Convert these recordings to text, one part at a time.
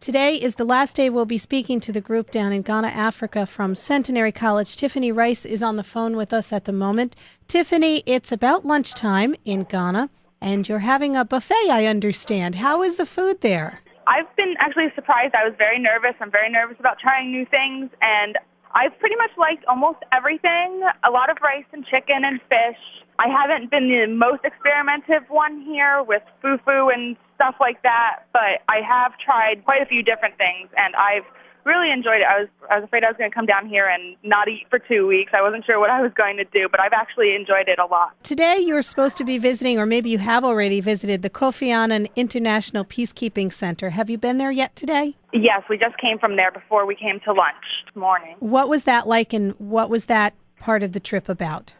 Today is the last day we'll be speaking to the group down in Ghana, Africa from Centenary College. Tiffany Rice is on the phone with us at the moment. Tiffany, it's about lunchtime in Ghana, and you're having a buffet, I understand. How is the food there? I've been actually surprised. I was very nervous. I'm very nervous about trying new things, and I've pretty much liked almost everything. A lot of rice and chicken and fish. I haven't been the most experimentative one here with fufu and stuff like that, but I have tried quite a few different things, and I've really enjoyed it. I was afraid I was going to come down here and not eat for 2 weeks. I wasn't sure what I was going to do, but I've actually enjoyed it a lot. Today you're supposed to be visiting, or maybe you have already visited, the Kofi Annan International Peacekeeping Center. Have you been there yet today? Yes, we just came from there before we came to lunch this morning. What was that like, and what was that part of the trip about?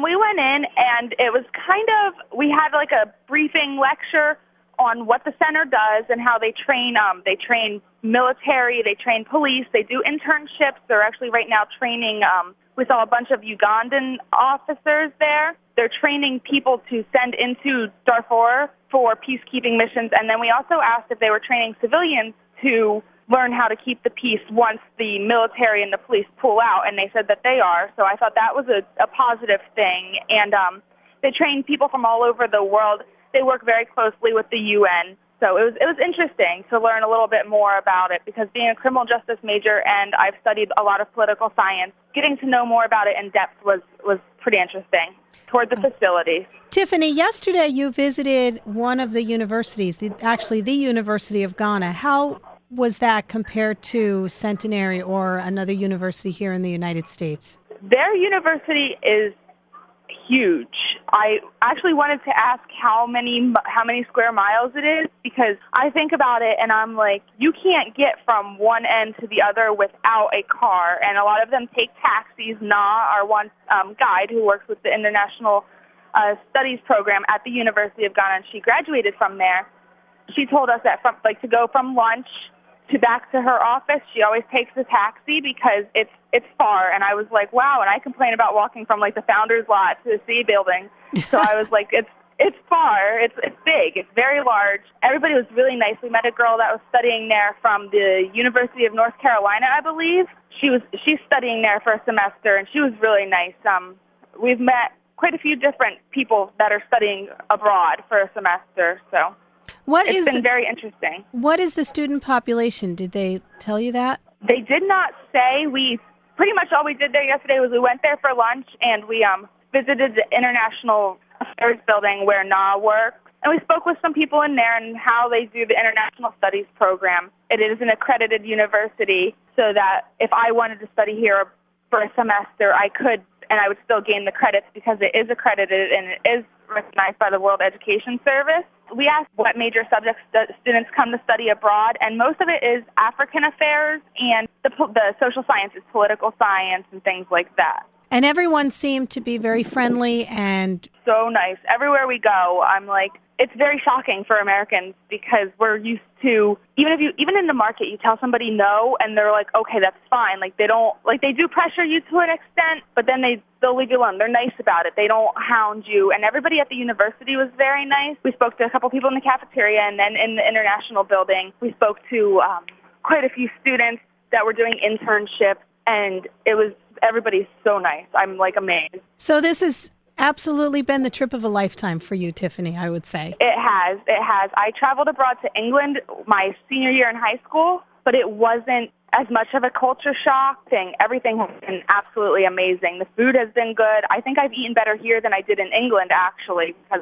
We went in, and it was we had like a briefing lecture on what the center does and how they train military, they train police, they do internships. They're actually right now training, we saw a bunch of Ugandan officers there. They're training people to send into Darfur for peacekeeping missions. And then we also asked if they were training civilians to learn how to keep the peace once the military and the police pull out, and they said that they are. So I thought that was a positive thing. And they train people from all over the world. They work very closely with the UN. So it was interesting to learn a little bit more about it, because being a criminal justice major and I've studied a lot of political science, getting to know more about it in depth was pretty interesting toward the facilities. Tiffany, yesterday you visited one of the universities, actually the University of Ghana. How was that compared to Centenary or another university here in the United States? Their university is huge. I actually wanted to ask how many square miles it is, because I think about it and I'm like, you can't get from one end to the other without a car, and a lot of them take taxis. Our one guide who works with the International Studies program at the University of Ghana, and she graduated from there. She told us that to go from lunch to back to her office, she always takes a taxi because it's far. And I was like, wow. And I complain about walking from the Founders Lot to the C building. So I was like, it's far. It's big. It's very large. Everybody was really nice. We met a girl that was studying there from the University of North Carolina, I believe. She's studying there for a semester, and she was really nice. We've met quite a few different people that are studying abroad for a semester. So it's been very interesting. What is the student population? Did they tell you that? They did not say. We pretty much all we did there yesterday was we went there for lunch, and we visited the International Affairs building where NA works. And we spoke with some people in there and how they do the International Studies program. It is an accredited university, so that if I wanted to study here for a semester, I could, and I would still gain the credits because it is accredited and it is recognized by the World Education Service. We asked what major subjects students come to study abroad, and most of it is African affairs and the social sciences, political science, and things like that. And everyone seemed to be very friendly and so nice. Everywhere we go, I'm like, it's very shocking for Americans because we're used to, even in the market, you tell somebody no, and they're like, okay, that's fine. They do pressure you to an extent, but then they'll leave you alone. They're nice about it. They don't hound you. And everybody at the university was very nice. We spoke to a couple people in the cafeteria, and then in the international building, we spoke to quite a few students that were doing internships, and everybody's so nice. I'm amazed. So this has absolutely been the trip of a lifetime for you, Tiffany, I would say. It has. I traveled abroad to England my senior year in high school, but it wasn't as much of a culture shock thing. Everything has been absolutely amazing. The food has been good. I think I've eaten better here than I did in England, actually, because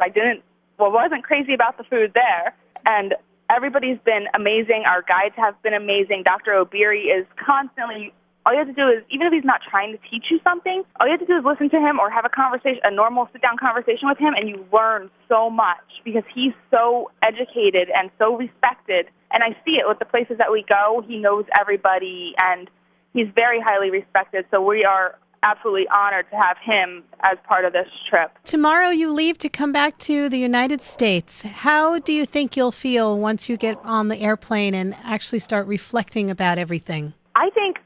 wasn't crazy about the food there. And everybody's been amazing. Our guides have been amazing. Dr. Obiri is constantly, all you have to do is, even if he's not trying to teach you something, all you have to do is listen to him or have a normal sit-down conversation with him, and you learn so much because he's so educated and so respected. And I see it with the places that we go. He knows everybody, and he's very highly respected. So we are absolutely honored to have him as part of this trip. Tomorrow you leave to come back to the United States. How do you think you'll feel once you get on the airplane and actually start reflecting about everything? I think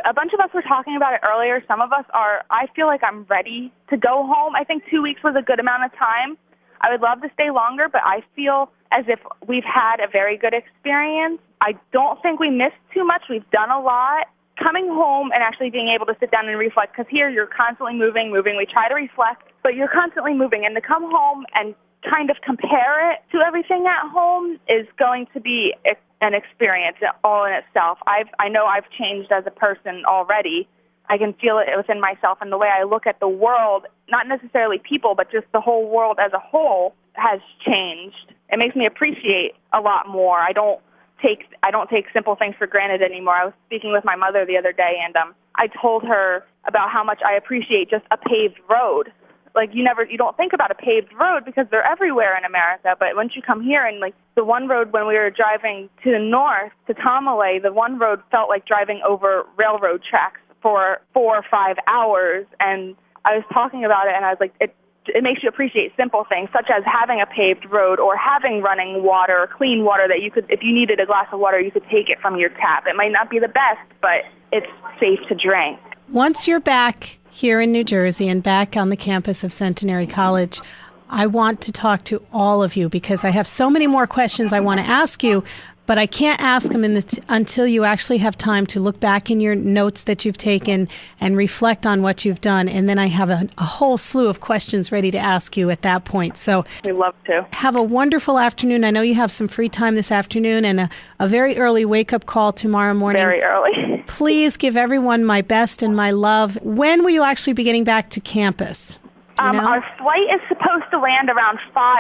a bunch of us were talking about it earlier. Some of us are, I feel like I'm ready to go home. I think 2 weeks was a good amount of time. I would love to stay longer, but I feel as if we've had a very good experience. I don't think we missed too much. We've done a lot. Coming home and actually being able to sit down and reflect, because here you're constantly moving. We try to reflect, but you're constantly moving. And to come home and kind of compare it to everything at home is going to be an experience all in itself. I know I've changed as a person already. I can feel it within myself, and the way I look at the world, not necessarily people, but just the whole world as a whole has changed. It makes me appreciate a lot more. I don't take simple things for granted anymore. I was speaking with my mother the other day, and I told her about how much I appreciate just a paved road. Like you don't think about a paved road because they're everywhere in America, but once you come here and like the one road when we were driving to the north, to Tamale, the one road felt like driving over railroad tracks for 4 or 5 hours, and I was talking about it, and I was like, it makes you appreciate simple things, such as having a paved road or having running water or clean water that you could, if you needed a glass of water, you could take it from your tap. It might not be the best, but it's safe to drink. Once you're back here in New Jersey and back on the campus of Centenary College, I want to talk to all of you because I have so many more questions I want to ask you, but I can't ask them until you actually have time to look back in your notes that you've taken and reflect on what you've done. And then I have a whole slew of questions ready to ask you at that point. So we'd love to. Have a wonderful afternoon. I know you have some free time this afternoon and a very early wake-up call tomorrow morning. Very early. Please give everyone my best and my love. When will you actually be getting back to campus? Our flight is supposed to land around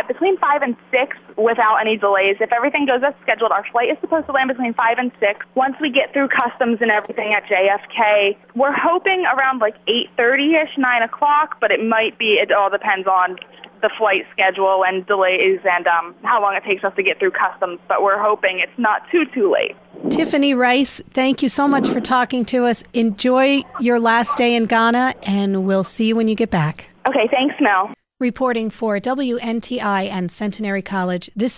between 5 and 6 without any delays. If everything goes as scheduled, our flight is supposed to land between 5 and 6. Once we get through customs and everything at JFK, we're hoping around like 8:30ish, 9 o'clock, but it all depends on the flight schedule and delays and how long it takes us to get through customs, but we're hoping it's not too late. Tiffany Rice, thank you so much for talking to us. Enjoy your last day in Ghana, and we'll see you when you get back. Okay, thanks, Mel. Reporting for WNTI and Centenary College, this is